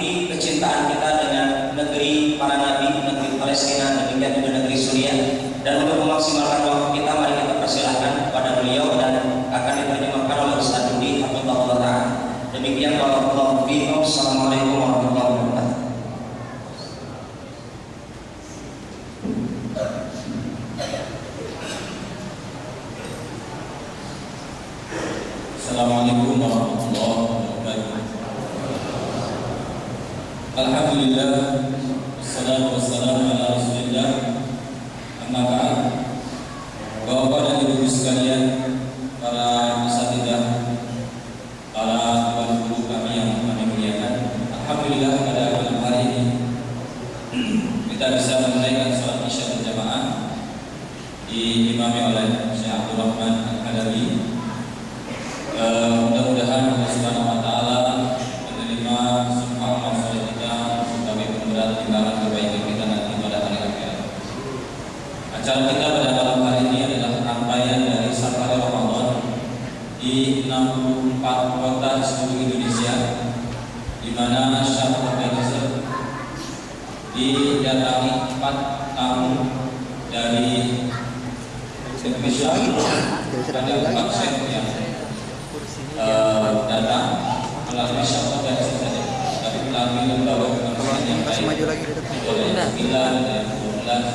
bukti kecintaan kita dengan negeri para nabi, negeri Palestina, demikian juga negeri Suriah. Dan untuk memaksimalkan waktu kita, mari kita persilahkan kepada beliau dan akan diterjemahkan oleh Ustaz Budi Hafizahullah Ta'ala. Demikian warahmatullahi wabarakatuh. Assalamualaikum warahmatullahi wabarakatuh. Assalamualaikum warahmatullahi wabarakatuh. Alhamdulillah, wassalatu wassalamu ala Rasulillah. Amma ba'd. Bapak dan Ibu sekalian, para asatidzah, para tuan guru kami yang kami muliakan, alhamdulillah pada malam hari ini kita bisa menunaikan salat Isya berjamaah diimami oleh Syekh Abdul Rahman Al-Halabi. Mudah-mudahan Allah Subhanahu wa taala menerima semua amal soleh kita sebagai pemberat timbangan kebaikan kita nanti pada hari akhirat. Acara kita pada malam hari ini adalah rangkaian dari Safari Ramadan di 64 kota di seluruh Indonesia, di mana Syekh Organizer didatangi 4 tamu dari Indonesia. Ada 4 syekh yang datang melalui syafat dan saja, tapi melalui lembaga kemanusiaan yang baik oleh 9 dan 12.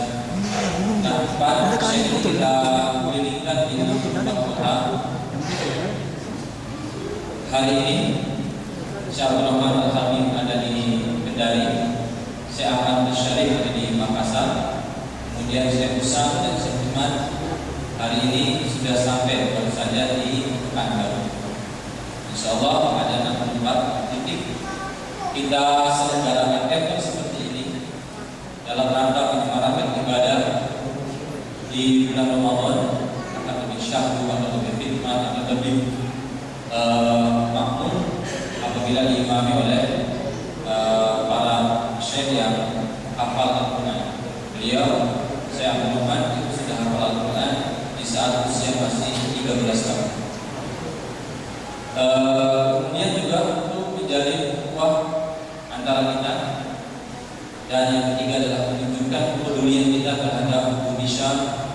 Nah, Pak Syekh kita kulingkan di 64 kota. Hari ini Syekh Abdul Rahman Al-Habib ada di Kendari, Syekh Ahmad Syarif ada di Makassar, kemudian Syekh Usam dan Syekh Iman hari ini sudah sampai baru saja di Pekanbaru. Insyaallah ada 64 titik kita selenggarakan event seperti ini dalam rangka menyemarakan ibadah di bulan Ramadan akan lebih syahdu, akan lebih hikmat, akan lebih makmur apabila diimami oleh para syekh yang hafal Al-Quran. Beliau, saya Muhammad, itu sudah hafal Al-Quran di saat usia masih 13 tahun. Kemudian juga untuk menjalin ukhuwah antara kita, dan yang ketiga adalah menunjukkan kepedulian kita terhadap bumi Syam,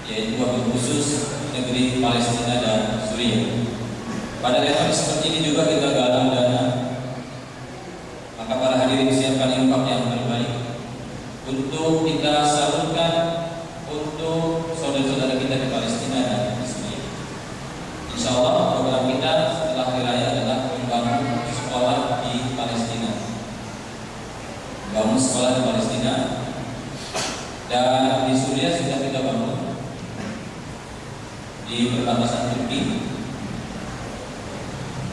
yaitu wabil khusus negeri Palestina dan Suriah. Pada level seperti ini juga kita galang dana, maka para hadirin siapkan infak yang terbaik untuk kita salurkan untuk saudara-saudara kita di Palestina dan di Suriah. Insyaallah program kita setelah hari raya adalah membangun sekolah di Palestina. Bangun sekolah di Palestina, dan di Suriah sudah kita bangun di perbatasan Turki.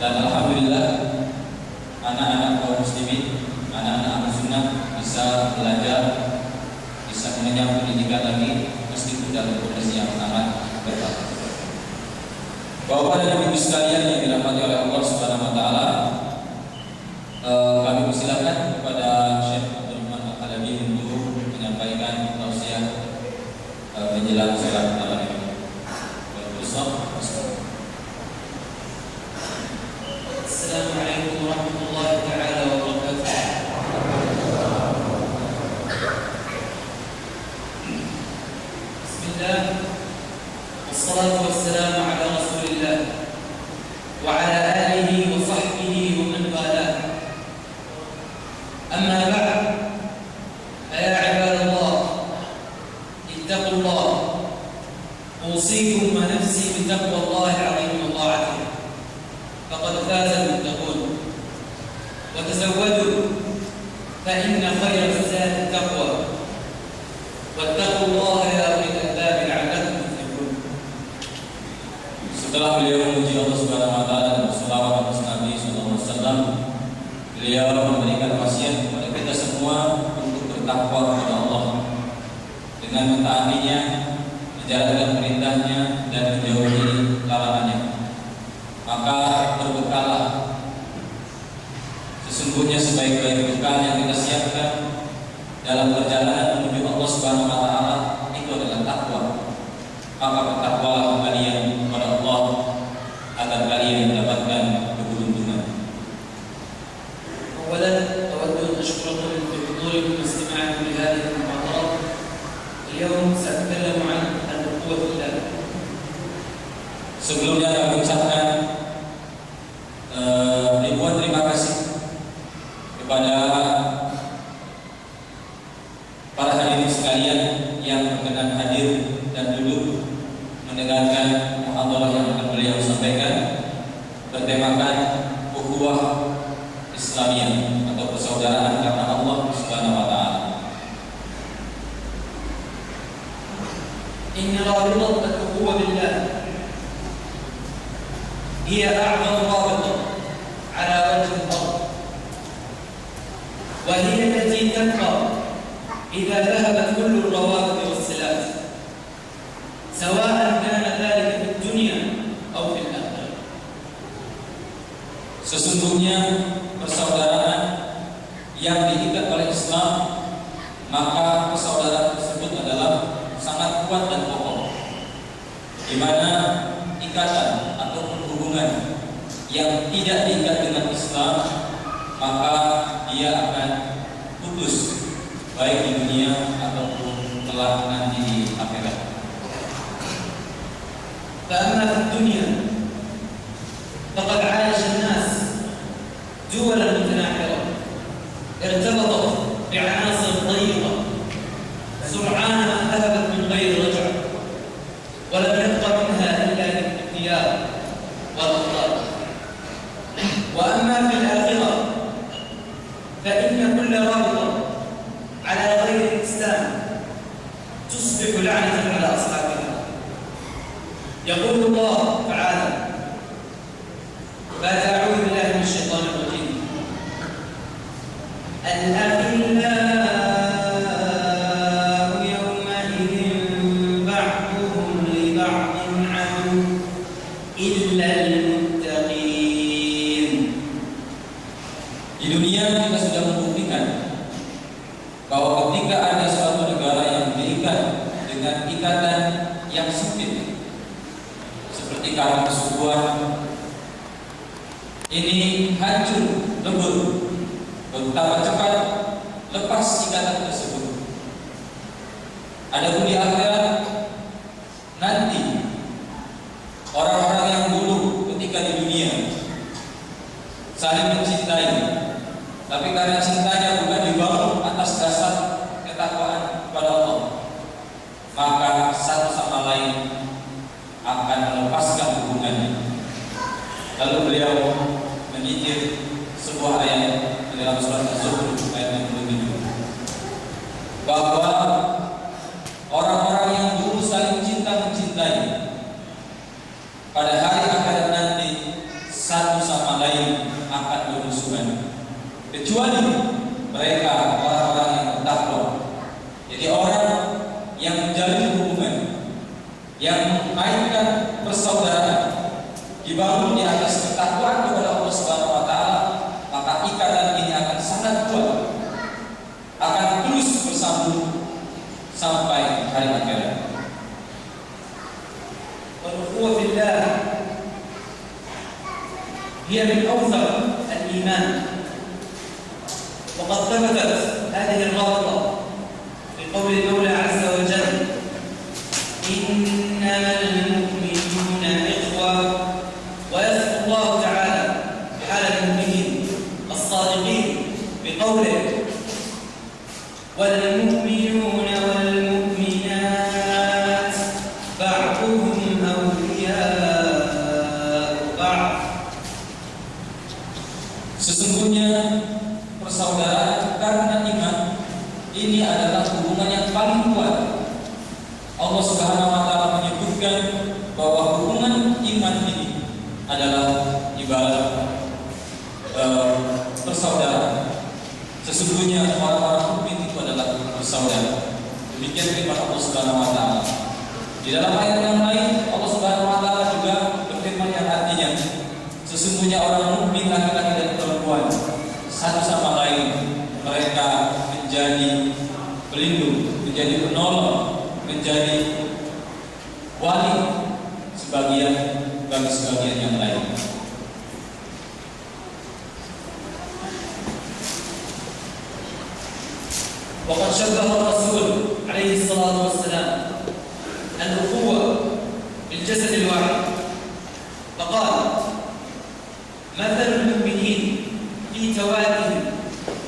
Dan alhamdulillah anak-anak kaum muslimin, anak-anak ahlu sunnah bisa belajar, bisa mengenyam pendidikan lagi meskipun dalam kondisi yang sangat berat. Bapak dan Ibu sekalian yang dirahmati oleh Allah Subhanahu wa taala, kami persilakan kepada Syekh Abdul Rahman Al-Halabi untuk menyampaikan tausiah menjelang salat tarawih. Assalamualaikum warahmatullahi taala wabarakatuh. Bismillah. Wassalatu wassalamu ala Rasulillah wa ala alihi wa sahbihi wa man walah. Amma ba'd. Ya ibadallah, ittaqullah. Usikum wa nafsi bi taqwallahi 'azim wa ta'atihi. فقد فاز المتقون وتزودوا فإن خير الزاد التقوى واتقوا الله يا أولي الألباب لعلكم تفلحون. Setelah beliau memuji Allah Subhanahu wa taala dan berselawat atas Nabi sallallahu alaihi wasallam, beliau memberikan wasiat kepada kita semua untuk bertakwa kepada Allah dengan mentaatinya, menjalankan perintahnya dan menjauhi larangannya. Maka berbekallah, sesungguhnya sebaik-baik bekal yang kita siapkan dalam perjalanan menuju Allah Subhanahu wa taala itu adalah takwa. Maka bertakwalah kalian kepada Allah agar kalian mendapatkan keberuntungan. أولا شكرا لحضوركم واستماعكم لهذه المحاضرة. اليوم سأتكلم عن الأخوة في الله. Sebelumnya kami ucapkan ribuan terima kasih kepada para hadirin sekalian yang berkenan hadir dan duduk mendengarkan muhadharah yang akan beliau sampaikan bertemakan ukhuwah Islamiyah atau persaudaraan karena Allah Subhanahu wa taala. إن رابطة الأخوة بالله هي أعظم رابطة على وجه الأرض، وهي التي تبقى إذا ذهبت كل الروابط والصلات، سواء كان ذلك في الدنيا أو في الآخرة. Sesungguhnya persaudaraan yang diikat oleh Islam, maka persaudaraan tersebut adalah sangat kuat dan kokoh, di mana ikatan ataupun hubungan yang tidak diikat dengan Islam, maka dia akan putus baik di dunia ataupun kelak nanti di akhirat. فأما في الدنيا فقد عاش الناس دولا متناحرة ارتبطت بعناصر ضيقة سرعان ما ذهبت من غير رجعة، ولم يبق منها إلا الاختيار والإقرار. وأما في الآخرة فإن كل رابطة على غير الإسلام تصبح لعنة على أصحابها. يقول الله تعالى بعد أعوذ بالله من الشيطان الرجيم: الأخلاء يومئذ بعضهم لبعض عدو إلا المتقين. Di dunia kita sudah membuktikan bahwa ketika ada suatu negara yang diikat dengan ikatan yang sempit seperti karena persekutuan, ini hancur lebur, betapa cepat lepas ikatan tersebut. Adapun di akhirat nanti, orang-orang yang dulu ketika di dunia saling mencintai, tapi karena cintanya bukan dibangun atas dasar ketakwaan kepada Allah, maka satu sama lain akan melepaskan hubungannya. Lalu beliau menyindir sebuah ayat di dalam surat Az-Zukhruf ayat 67, bahwa orang-orang yang dulu saling cinta mencintai, pada hari akhirat nanti satu sama lain akan bermusuhan, kecuali mereka orang-orang yang bertakwa. Jadi orang yang menjalin hubungan, yang mengaitkan persaudaraan, dibangun di atas ketakwaan kepada Allah Subhanahu wa taala, maka ikatan ini akan sangat kuat, akan terus bersambung sampai hari akhirat. والأخوة في الله هي من أوثق الإيمان، وقد ثبتت هذه الرابطة في قول المولى عز وجل: إنما المؤمنون إخوة. ويذكر الله تعالى حال المؤمنين الصادقين بقوله: والمؤمنون والمؤمنات بعضهم أولياء بعض. Sesungguhnya persaudaraan karena iman ini adalah hubungan yang paling kuat. Allah Subhanahu wa taala menyebutkan bahwa hubungan iman ini adalah ibarat persaudaraan. Sesungguhnya orang-orang mukmin itu adalah bersaudara. Demikian firman Allah Subhanahu wa taala. Di dalam ayat yang lain Allah Subhanahu wa taala juga berfirman yang artinya, sesungguhnya orang mukmin laki-laki dan perempuan satu sama lain mereka menjadi pelindung, menjadi penolong, menjadi wali sebagian bagi sebagian yang lain. وقد شبه الرسول عليه الصلاة والسلام الأخوة بالجسد الواحد فقال: مثل المؤمنين في توادهم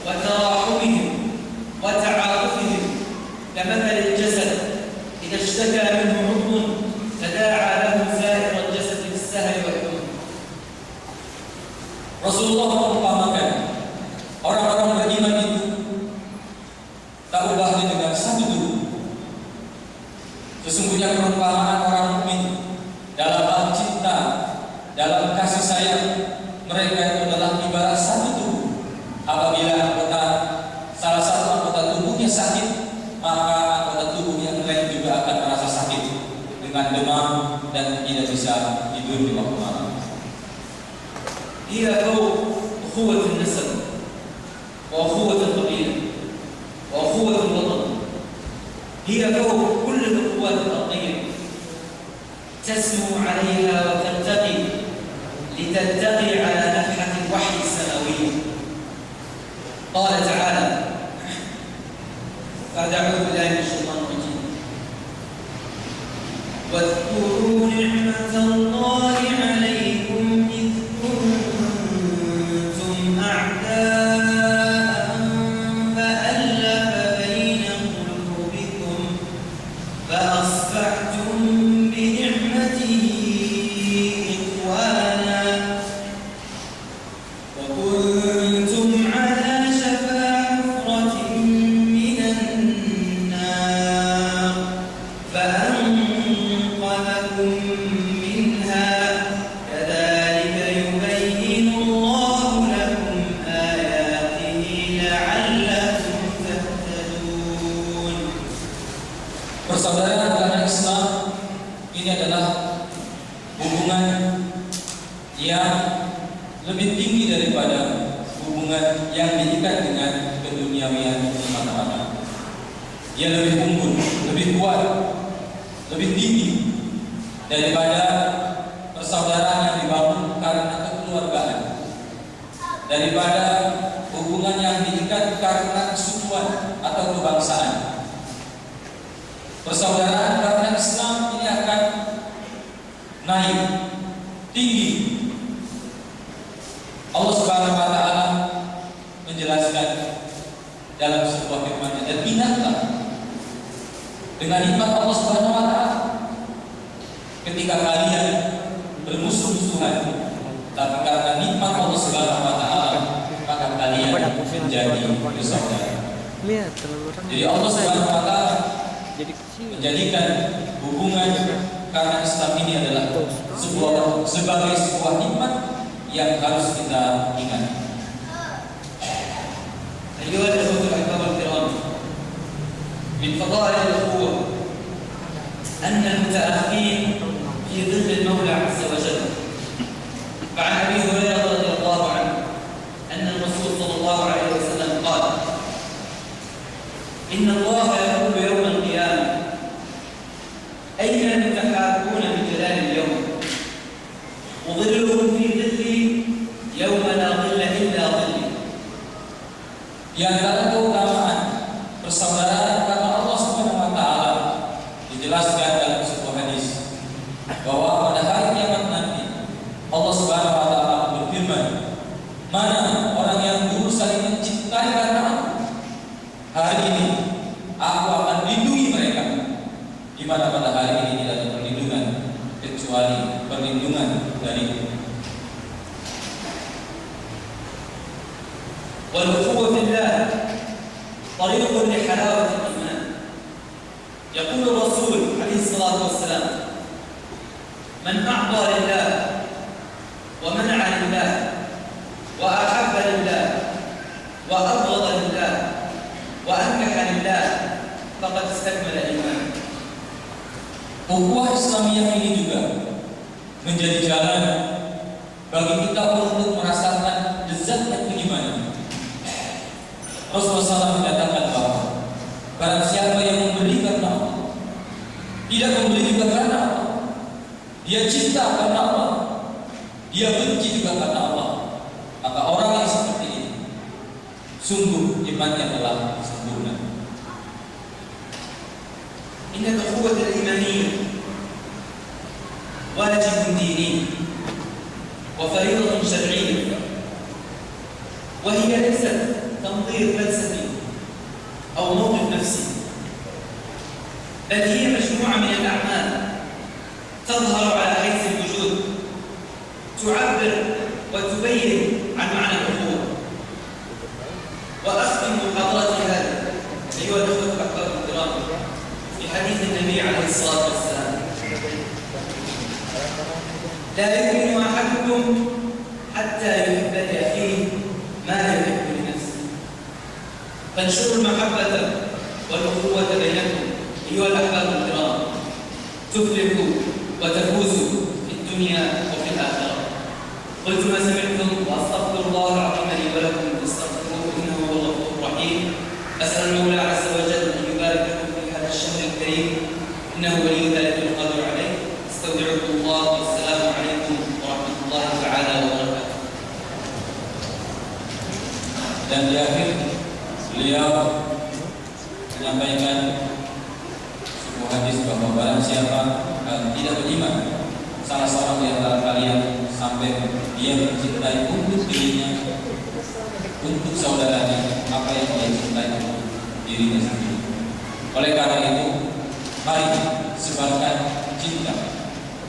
وتراحمهم وتعاطفهم كمثل الجسد إذا اشتكى منه عضو تداعى له سائر الجسد بالسهر والحمى. Rasulullah mengumpamakan orang-orang beriman itu tak ubahnya dengan satu tubuh. Sesungguhnya perumpamaan orang mukmin dalam hal cinta, dalam kasih sayang, mereka itu adalah ibarat satu tubuh. Apabila salah satu anggota tubuhnya sakit, maka anggota tubuh yang lain juga akan merasa sakit dengan demam dan tidak bisa tidur di waktu malam. هي فوق أخوة النسب وأخوة القبيلة وأخوة الوطن، هي فوق كل الأخوات الأرضية، تسمو عليها وترتقي لتلتقي على نفحة الوحي السماوي. قال تعالى بعد أعوذ بالله من الشيطان الرجيم: واذكروا نعمة الله عليكم إذ كنتم أعداء فألف بين قلوبكم فأصبحتم بنعمته إخوانا وكنتم على شفا حفرة من النار فأنقذكم منها كذلك يبين الله لكم آياته لعلكم تهتدون. Persaudaraan karena Islam ini adalah hubungan yang lebih tinggi daripada hubungan yang diikat dengan keduniawian semata-mata. Ia lebih unggul, lebih kuat, lebih tinggi daripada persaudaraan yang dibangun karena kekeluargaan, daripada hubungan yang diikat karena kesukuan atau kebangsaan. Persaudaraan karena Islam ini akan naik tinggi. Allah Subhanahu wa taala menjelaskan dalam sebuah firman-Nya, dan ingatlah dengan nikmat Allah Subhanahu wa taala ketika kalian bermusuh-musuhan, tapi karena nikmat Allah Subhanahu wa taala maka kalian menjadi bersaudara. Jadi Allah Subhanahu wa taala menjadikan hubungan karena Islam ini adalah sebagai sebuah nikmat yang harus kita ingat. أيها الأخوة الأحباب الكرام، من فضائل الأخوة أن المتأخين في ظل المولى عز وجل. فعن أبي هريرة رضي الله عنه أن الرسول صلى الله عليه وسلم قال: إن الله يقول يوم القيامة: أين المتحابون بجلال اليوم؟ وظلهم في ظلي يوم لا ظل إلا ظلي. Di antara keutamaan persaudaraan karena Allah Subhanahu wa taala dijelaskan dalam sebuah hadis bahwa pada hari kiamat nanti Allah Subhanahu wa taala berfirman, mana orang yang dulu saling mencintai karena aku, hari ini aku akan lindungi mereka, di mana pada hari ini tidak ada perlindungan kecuali perlindungan dari والأخوة في الله طريق لحلاوة الإيمان. يقول الرسول عليه الصلاة والسلام: من أعطى لله ومنع لله وأحب لله وأبغض لله وأنكح لله فقد استكمل إيمانه. Ukhuwah Islamiyah ini juga menjadi jalan bagi kita untuk merasakan lezatnya keimanan. Rasulullah SAW menyatakan bahwa barang siapa yang memberi karena Allah, tidak memberi juga karena Allah, dia cinta karena Allah, dia benci juga karena Allah, maka orang yang seperti ini sungguh imannya telah sempurna. إن الأخوة الإيمانية واجب ديني وفريضة شرعية، وهي ليست تنظير فلسفي أو موقف نفسي، بل هي مجموعة من الأعمال تظهر على حيث الوجود، تعبر وتبين عن معنى الأخوة. وأختم محاضرتي هذه أيها الأخوة الأحباب الكرام في حديث النبي عليه الصلاة والسلام: لا يؤمن أحدكم حتى يحب لأخيه ما يحب لنفسه. فانشروا المحبة والأخوة بينكم أيها الأحباب الكرام، تفلحوا وتفوزوا في الدنيا وفي الآخرة. قلت ما سمعتم وأستغفر الله العظيم لي ولكم فاستغفروه إنه هو الغفور الرحيم. أسأل المولى عز وجل أن يبارك لكم في هذا الشهر الكريم، إنه ولي ذلك القادر عليه. استودعكم الله والسلام عليكم ورحمة الله تعالى وبركاته. Dan di akhir beliau menyampaikan sebuah hadis bahwa barang siapa tidak beriman salah seorang di antara kalian sampai dia mencintai untuk dirinya, untuk saudaranya apa yang dia cintai untuk dirinya sendiri. Oleh karena itu, mari sebarkan cinta.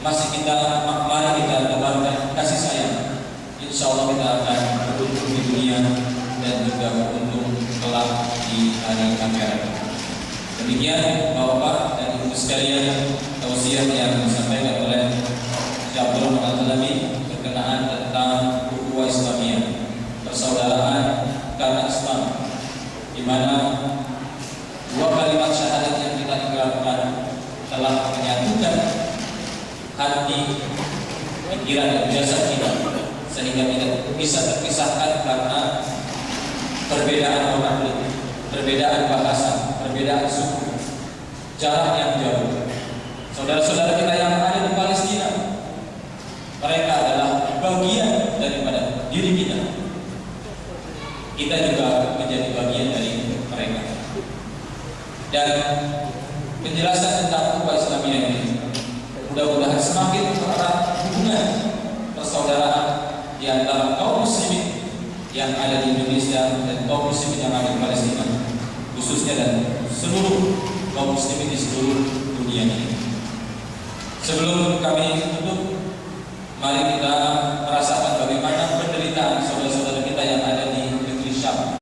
Mari kita tebarkan kasih sayang. Insya Allah kita akan beruntung di dunia dan juga beruntung kelak di hari akhirat. Demikian Bapak dan Ibu sekalian, tausiah yang disampaikan oleh Syekh Abdul Al-Talabi berkenaan tentang ukhuwah Islamiyah, persaudaraan karena Islam, di mana dua kalimat syahadat yang kita ikrarkan telah menyatukan hati, pikiran dan jasad kita, sehingga tidak bisa terpisahkan karena perbedaan orang kulit, perbedaan bahasa, perbedaan suku, jarak yang jauh. Saudara-saudara kita yang ada di Palestina, mereka adalah bagian daripada diri kita. Kita juga menjadi bagian dari mereka. Dan penjelasan tentang ukhuwah Islamiyah ini mudah-mudahan semakin erat hubungan persaudaraan di antara kaum muslimin yang ada di Indonesia dan kaum muslimin yang ada di Palestina, khususnya dan seluruh kaum muslimin di seluruh dunia ini. Sebelum kami tutup, mari kita merasakan bagaimana